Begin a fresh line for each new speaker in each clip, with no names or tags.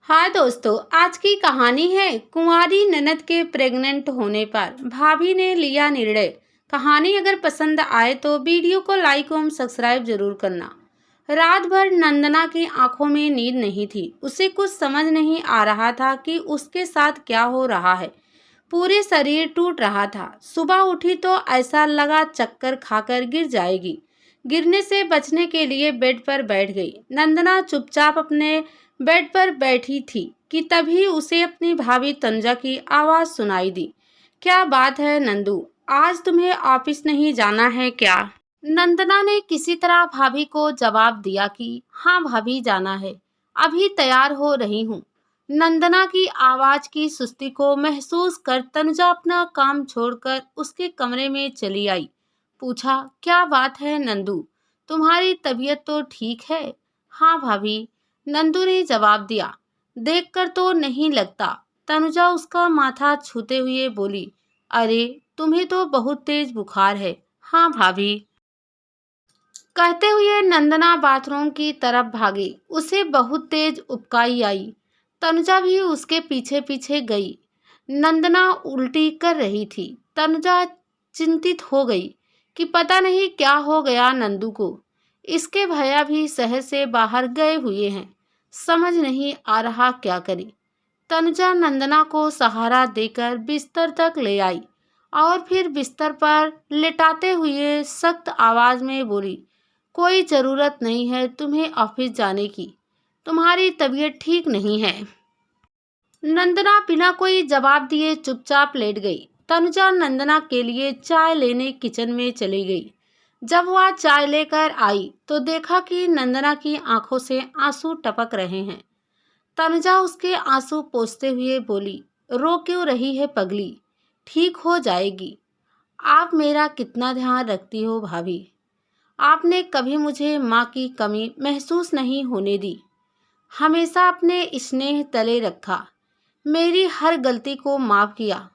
हाँ दोस्तों, आज की कहानी है कुंवारी ननद के प्रेग्नेंट होने पर भाभी ने लिया निर्णय। कहानी अगर पसंद आए तो वीडियो को लाइक एवं सब्सक्राइब जरूर करना। रात भर नंदना की आंखों में नींद नहीं थी। उसे कुछ समझ नहीं आ रहा था कि उसके साथ क्या हो रहा है। पूरे शरीर टूट रहा था। सुबह उठी तो ऐसा लगा चक्कर खाकर गिर जाएगी। गिरने से बचने के लिए बेड पर बैठ गई। नंदना चुपचाप अपने बेड पर बैठी थी कि तभी उसे अपनी भाभी तनुजा की आवाज सुनाई दी। क्या बात है नंदू, आज तुम्हें ऑफिस नहीं जाना है क्या? नंदना ने किसी तरह भाभी को जवाब दिया कि हाँ भाभी, जाना है, अभी तैयार हो रही हूँ। नंदना की आवाज की सुस्ती को महसूस कर तनुजा अपना काम छोड़कर उसके कमरे में चली आई। पूछा, क्या बात है नंदू, तुम्हारी तबीयत तो ठीक है? हाँ भाभी, नंदू ने जवाब दिया। देखकर तो नहीं लगता। तनुजा उसका माथा छूते हुए बोली, अरे तुम्हें तो बहुत तेज बुखार है। हाँ भाभी, कहते हुए नंदना बाथरूम की तरफ भागी। उसे बहुत तेज उबकाई आई। तनुजा भी उसके पीछे पीछे गई। नंदना उल्टी कर रही थी। तनुजा चिंतित हो गई कि पता नहीं क्या हो गया नंदू को। इसके भैया भी शहर से बाहर गए हुए हैं। समझ नहीं आ रहा क्या करे। तनुजा नंदना को सहारा देकर बिस्तर तक ले आई और फिर बिस्तर पर लेटाते हुए सख्त आवाज में बोली, कोई ज़रूरत नहीं है तुम्हें ऑफिस जाने की। तुम्हारी तबीयत ठीक नहीं है। नंदना बिना कोई जवाब दिए चुपचाप लेट गई। तनुजा नंदना के लिए चाय लेने किचन में चली गई। जब वह चाय लेकर आई तो देखा कि नंदना की आंखों से आंसू टपक रहे हैं। तनुजा उसके आंसू पोंछते हुए बोली, रो क्यों रही है पगली? ठीक हो जाएगी। आप मेरा कितना ध्यान रखती हो भाभी। आपने कभी मुझे माँ की कमी महसूस नहीं होने दी। हमेशा अपने स्नेह तले रखा। मेरी हर गलती को माफ़ किया।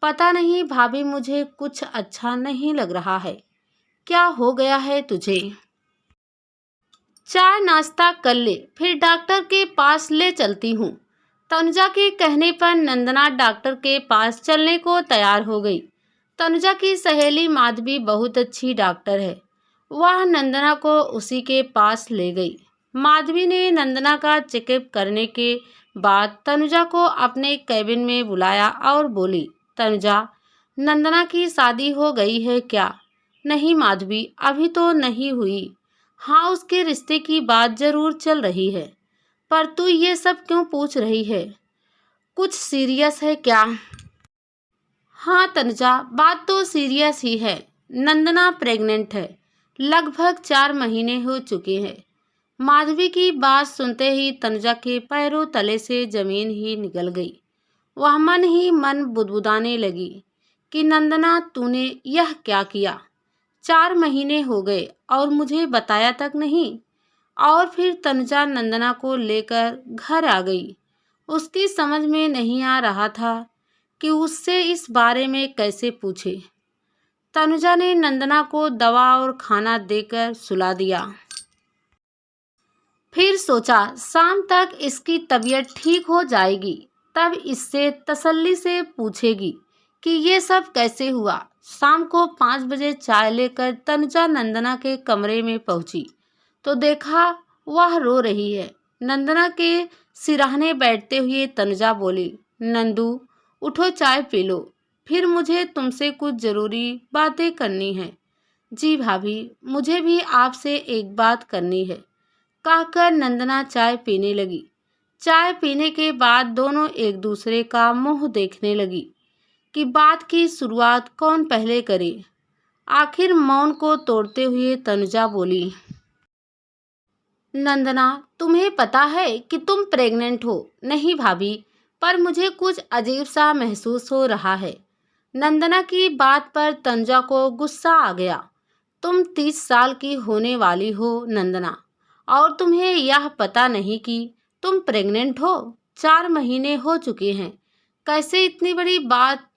पता नहीं भाभी, मुझे कुछ अच्छा नहीं लग रहा है। क्या हो गया है तुझे? चाय नाश्ता कर ले, फिर डॉक्टर के पास ले चलती हूँ। तनुजा के कहने पर नंदना डॉक्टर के पास चलने को तैयार हो गई। तनुजा की सहेली माधवी बहुत अच्छी डॉक्टर है। वह नंदना को उसी के पास ले गई। माधवी ने नंदना का चेकअप करने के बाद तनुजा को अपने कैबिन में बुलाया और बोली, तनुजा, नंदना की शादी हो गई है क्या? नहीं माधवी, अभी तो नहीं हुई। हाँ, उसके रिश्ते की बात जरूर चल रही है। पर तू ये सब क्यों पूछ रही है? कुछ सीरियस है क्या? हाँ तनुजा, बात तो सीरियस ही है। नंदना प्रेग्नेंट है। लगभग 4 महीने हो चुके हैं। माधवी की बात सुनते ही तनुजा के पैरों तले से जमीन ही निकल गई। वह मन ही मन बुदबुदाने लगी कि नंदना, तूने यह क्या किया? 4 महीने हो गए और मुझे बताया तक नहीं। और फिर तनुजा नंदना को लेकर घर आ गई। उसकी समझ में नहीं आ रहा था कि उससे इस बारे में कैसे पूछे। तनुजा ने नंदना को दवा और खाना देकर सुला दिया। फिर सोचा शाम तक इसकी तबीयत ठीक हो जाएगी, तब इससे तसल्ली से पूछेगी कि ये सब कैसे हुआ। शाम को 5 बजे चाय लेकर तनुजा नंदना के कमरे में पहुंची तो देखा वह रो रही है। नंदना के सिरहाने बैठते हुए तनुजा बोली, नंदू उठो, चाय पी लो, फिर मुझे तुमसे कुछ ज़रूरी बातें करनी है। जी भाभी, मुझे भी आपसे एक बात करनी है, कहकर नंदना चाय पीने लगी। चाय पीने के बाद दोनों एक दूसरे का मुंह देखने लगी कि बात की शुरुआत कौन पहले करे। आखिर मौन को तोड़ते हुए तनुजा बोली, नंदना, तुम्हें पता है कि तुम प्रेग्नेंट हो? नहीं भाभी, पर मुझे कुछ अजीब सा महसूस हो रहा है। नंदना की बात पर तनुजा को गुस्सा आ गया। तुम 30 साल की होने वाली हो नंदना, और तुम्हें यह पता नहीं कि तुम प्रेग्नेंट हो? 4 महीने हो चुके हैं। कैसे इतनी बड़ी बात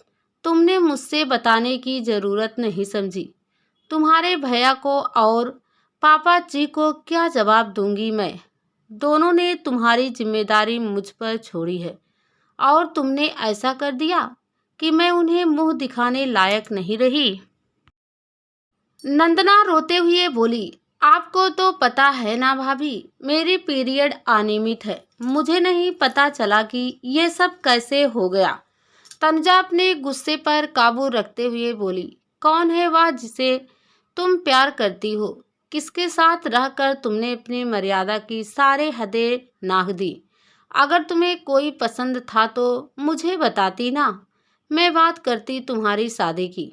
तुमने मुझसे बताने की ज़रूरत नहीं समझी? तुम्हारे भैया को और पापा जी को क्या जवाब दूंगी मैं? दोनों ने तुम्हारी जिम्मेदारी मुझ पर छोड़ी है और तुमने ऐसा कर दिया कि मैं उन्हें मुंह दिखाने लायक नहीं रही। नंदना रोते हुए बोली, आपको तो पता है ना भाभी, मेरी पीरियड अनियमित है। मुझे नहीं पता चला कि ये सब कैसे हो गया। तनुजा अपने गुस्से पर काबू रखते हुए बोली, कौन है वह जिसे तुम प्यार करती हो? किसके साथ रहकर तुमने अपनी मर्यादा की सारे हदें नाप दी? अगर तुम्हें कोई पसंद था तो मुझे बताती ना, मैं बात करती तुम्हारी शादी की।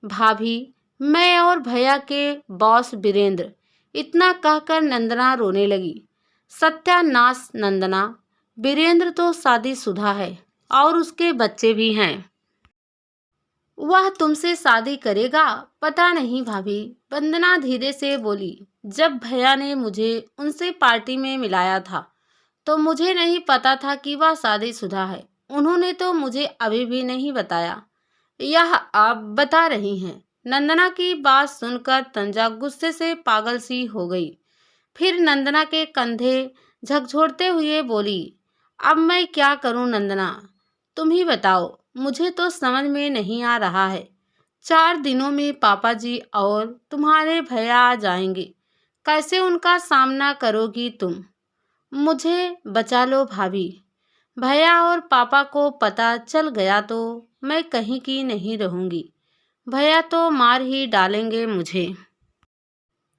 भाभी, मैं और भैया के बॉस वीरेंद्र। इतना कहकर नंदना रोने लगी। सत्यानाश नंदना, वीरेंद्र तो शादीशुदा है और उसके बच्चे भी हैं। वह तुमसे शादी करेगा? पता नहीं भाभी, वंदना धीरे से बोली। जब भैया ने मुझे उनसे पार्टी में मिलाया था तो मुझे नहीं पता था कि वह शादीशुदा है। उन्होंने तो मुझे अभी भी नहीं बताया। यह आप बता रही हैं। नंदना की बात सुनकर तंजा गुस्से से पागल सी हो गई। फिर नंदना के कंधे झकझोरते हुए बोली, अब मैं क्या करूं नंदना, तुम ही बताओ। मुझे तो समझ में नहीं आ रहा है। 4 दिनों में पापा जी और तुम्हारे भैया आ जाएंगे। कैसे उनका सामना करोगी तुम? मुझे बचा लो भाभी। भैया और पापा को पता चल गया तो मैं कहीं की नहीं रहूंगी। भैया तो मार ही डालेंगे मुझे।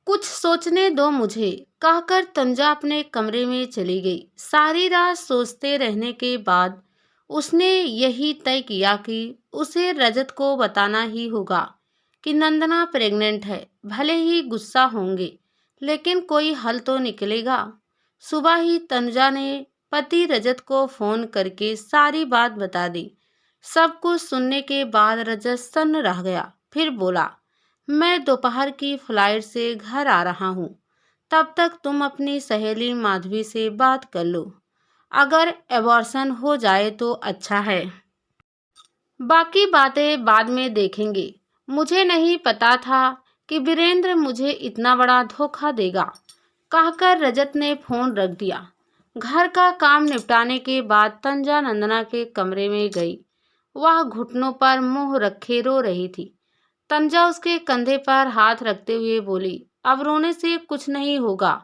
कुछ सोचने दो मुझे, कहकर तंजा अपने कमरे में चली गई। सारी रात सोचते रहने के बाद उसने यही तय किया कि उसे रजत को बताना ही होगा कि नंदना प्रेग्नेंट है। भले ही गुस्सा होंगे, लेकिन कोई हल तो निकलेगा। सुबह ही तनुजा ने पति रजत को फोन करके सारी बात बता दी। सब कुछ सुनने के बाद रजत सन्न रह गया। फिर बोला, मैं दोपहर की फ्लाइट से घर आ रहा हूँ। तब तक तुम अपनी सहेली माधवी से बात कर लो। अगर एबॉर्शन हो जाए तो अच्छा है, बाकी बातें बाद में देखेंगे। मुझे नहीं पता था कि वीरेंद्र मुझे इतना बड़ा धोखा देगा, कहकर रजत ने फोन रख दिया। घर का काम निपटाने के बाद तंजा नंदना के कमरे में गई। वह घुटनों पर मुंह रखे रो रही थी। तंजा उसके कंधे पर हाथ रखते हुए बोली, अब रोने से कुछ नहीं होगा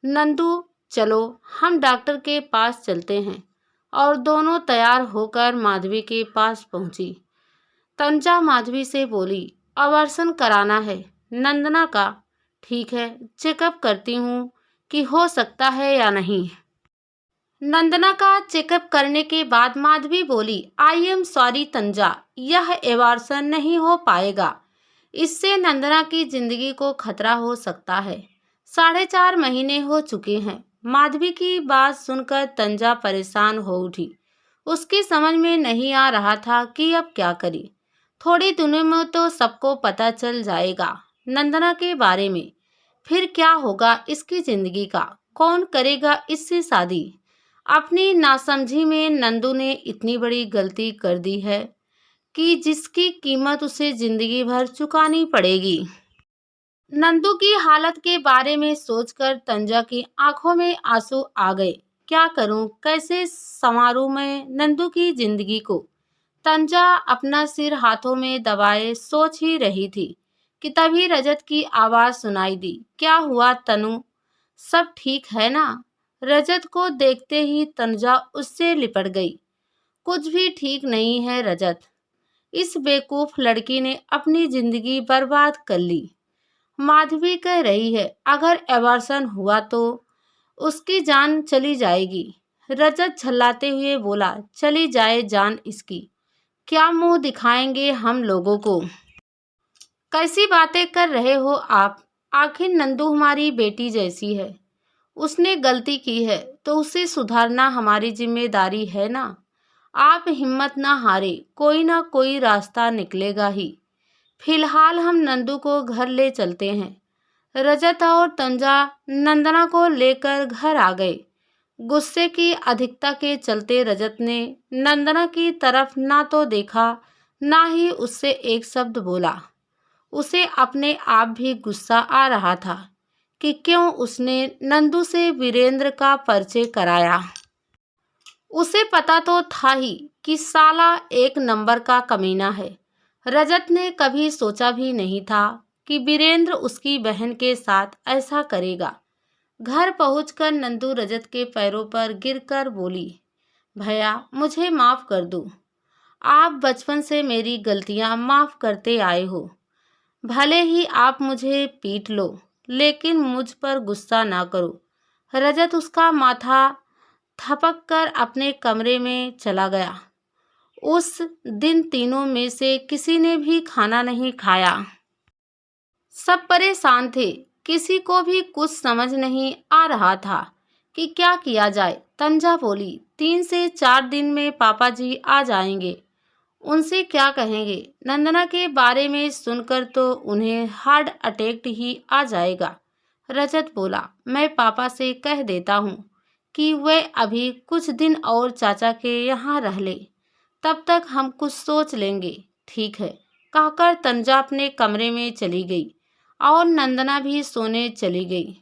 नंदू, चलो हम डॉक्टर के पास चलते हैं। और दोनों तैयार होकर माधवी के पास पहुंची। तंजा माधवी से बोली, अबॉर्शन कराना है नंदना का? ठीक है, चेकअप करती हूँ कि हो सकता है या नहीं। नंदना का चेकअप करने के बाद माधवी बोली, आई एम सॉरी तंजा, यह एबॉर्शन नहीं हो पाएगा। इससे नंदना की जिंदगी को खतरा हो सकता है। 4.5 महीने हो चुके हैं। माधवी की बात सुनकर तंजा परेशान हो उठी। उसकी समझ में नहीं आ रहा था कि अब क्या करे। थोड़ी दिनों में तो सबको पता चल जाएगा नंदना के बारे में। फिर क्या होगा इसकी जिंदगी का? कौन करेगा इससे शादी? अपनी नासमझी में नंदू ने इतनी बड़ी गलती कर दी है कि जिसकी कीमत उसे जिंदगी भर चुकानी पड़ेगी। नंदू की हालत के बारे में सोचकर तंजा की आंखों में आंसू आ गए। क्या करूं, कैसे संवारूं मैं नंदू की जिंदगी को? तंजा अपना सिर हाथों में दबाए सोच ही रही थी कि तभी रजत की आवाज सुनाई दी। क्या हुआ तनु, सब ठीक है ना? रजत को देखते ही तंजा उससे लिपट गई। कुछ भी ठीक नहीं है रजत, इस बेवकूफ लड़की ने अपनी जिंदगी बर्बाद कर ली। माधवी कह रही है अगर एबॉर्शन हुआ तो उसकी जान चली जाएगी। रजत झल्लाते हुए बोला, चली जाए जान इसकी, क्या मुंह दिखाएंगे हम लोगों को? कैसी बातें कर रहे हो आप? आखिर नंदू हमारी बेटी जैसी है। उसने गलती की है तो उसे सुधारना हमारी जिम्मेदारी है ना। आप हिम्मत ना हारे, कोई ना कोई रास्ता निकलेगा ही। फिलहाल हम नंदू को घर ले चलते हैं। रजत और तंजा नंदना को लेकर घर आ गए। गुस्से की अधिकता के चलते रजत ने नंदना की तरफ ना तो देखा, ना ही उससे एक शब्द बोला। उसे अपने आप भी गुस्सा आ रहा था कि क्यों उसने नंदू से वीरेंद्र का परिचय कराया। उसे पता तो था ही कि साला एक नंबर का कमीना है। रजत ने कभी सोचा भी नहीं था कि वीरेंद्र उसकी बहन के साथ ऐसा करेगा। घर पहुंचकर नंदू रजत के पैरों पर गिरकर बोली, भैया मुझे माफ कर दो। आप बचपन से मेरी गलतियां माफ करते आए हो। भले ही आप मुझे पीट लो, लेकिन मुझ पर गुस्सा ना करो। रजत उसका माथा थपक कर अपने कमरे में चला गया। उस दिन तीनों में से किसी ने भी खाना नहीं खाया। सब परेशान थे। किसी को भी कुछ समझ नहीं आ रहा था कि क्या किया जाए। तंजा बोली, 3 से 4 दिन में पापा जी आ जाएंगे, उनसे क्या कहेंगे। नंदना के बारे में सुनकर तो उन्हें हार्ट अटैक ही आ जाएगा। रजत बोला, मैं पापा से कह देता हूँ कि वे अभी कुछ दिन और चाचा के यहाँ रह ले, तब तक हम कुछ सोच लेंगे। ठीक है, कहकर तंजा अपने कमरे में चली गई और नंदना भी सोने चली गई।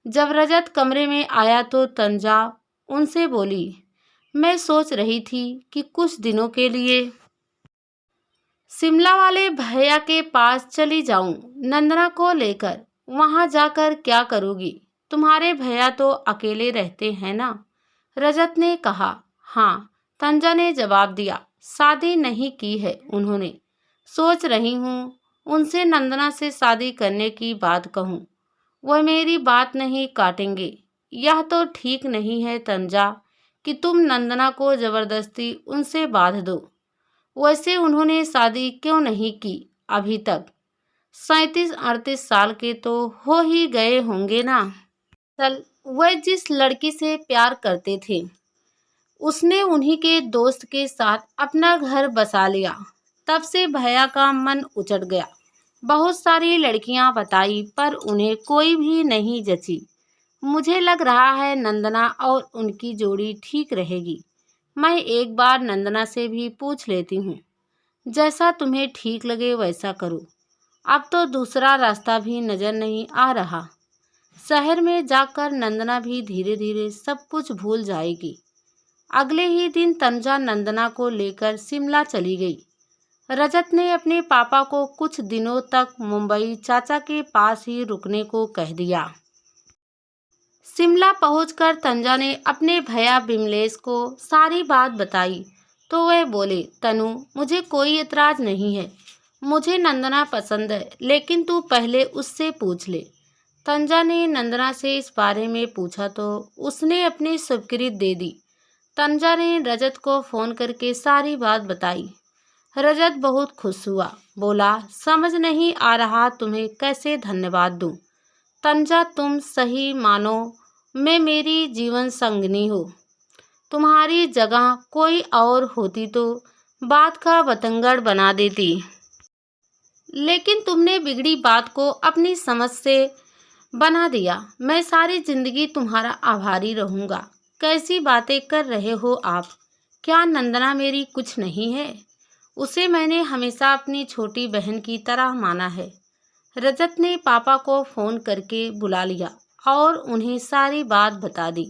जब रजत कमरे में आया तो तंजा उनसे बोली, मैं सोच रही थी कि कुछ दिनों के लिए शिमला वाले भैया के पास चली जाऊं नंदना को लेकर। वहां जाकर क्या करोगी? तुम्हारे भैया तो अकेले रहते हैं ना? रजत ने कहा। हाँ, तंजा ने जवाब दिया, शादी नहीं की है उन्होंने। सोच रही हूँ उनसे नंदना से शादी करने की बात कहूँ। वह मेरी बात नहीं काटेंगे। यह तो ठीक नहीं है तंजा कि तुम नंदना को जबरदस्ती उनसे बांध दो। वैसे उन्होंने शादी क्यों नहीं की अभी तक? 37-38 साल के तो हो ही गए होंगे ना। चल, वह जिस लड़की से प्यार करते थे उसने उन्हीं के दोस्त के साथ अपना घर बसा लिया। तब से भैया का मन उचट गया। बहुत सारी लड़कियां बताई पर उन्हें कोई भी नहीं जची। मुझे लग रहा है नंदना और उनकी जोड़ी ठीक रहेगी। मैं एक बार नंदना से भी पूछ लेती हूँ। जैसा तुम्हें ठीक लगे वैसा करो। अब तो दूसरा रास्ता भी नजर नहीं आ रहा। शहर में जाकर नंदना भी धीरे धीरे सब कुछ भूल जाएगी। अगले ही दिन तंजा नंदना को लेकर शिमला चली गई। रजत ने अपने पापा को कुछ दिनों तक मुंबई चाचा के पास ही रुकने को कह दिया। शिमला पहुंचकर तंजा ने अपने भैया बिमलेश को सारी बात बताई तो वह बोले, तनु मुझे कोई एतराज नहीं है। मुझे नंदना पसंद है, लेकिन तू पहले उससे पूछ ले। तंजा ने नंदना से इस बारे में पूछा तो उसने अपनी स्वीकृति दे दी। तंजा ने रजत को फ़ोन करके सारी बात बताई। रजत बहुत खुश हुआ। बोला, समझ नहीं आ रहा तुम्हें कैसे धन्यवाद दूं। तंजा, तुम सही मानो में मेरी जीवन संगिनी हो। तुम्हारी जगह कोई और होती तो बात का बतंगड़ बना देती, लेकिन तुमने बिगड़ी बात को अपनी समझ से बना दिया। मैं सारी जिंदगी तुम्हारा आभारी रहूँगा। कैसी बातें कर रहे हो आप? क्या नंदना मेरी कुछ नहीं है? उसे मैंने हमेशा अपनी छोटी बहन की तरह माना है। रजत ने पापा को फ़ोन करके बुला लिया और उन्हें सारी बात बता दी।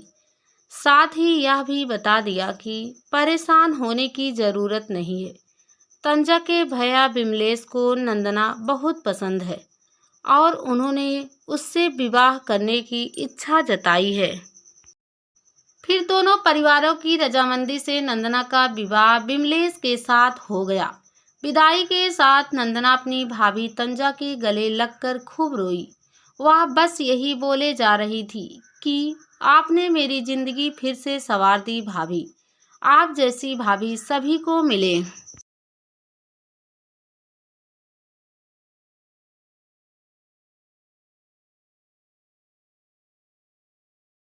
साथ ही यह भी बता दिया कि परेशान होने की ज़रूरत नहीं है। तंजा के भैया बिमलेश को नंदना बहुत पसंद है और उन्होंने उससे विवाह करने की इच्छा जताई है। फिर दोनों परिवारों की रजामंदी से नंदना का विवाह बिमलेश के साथ हो गया। विदाई के साथ नंदना अपनी भाभी तंजा के गले लगकर खूब रोई। वह बस यही बोले जा रही थी कि आपने मेरी जिंदगी फिर से संवार दी भाभी। आप जैसी भाभी सभी को मिले।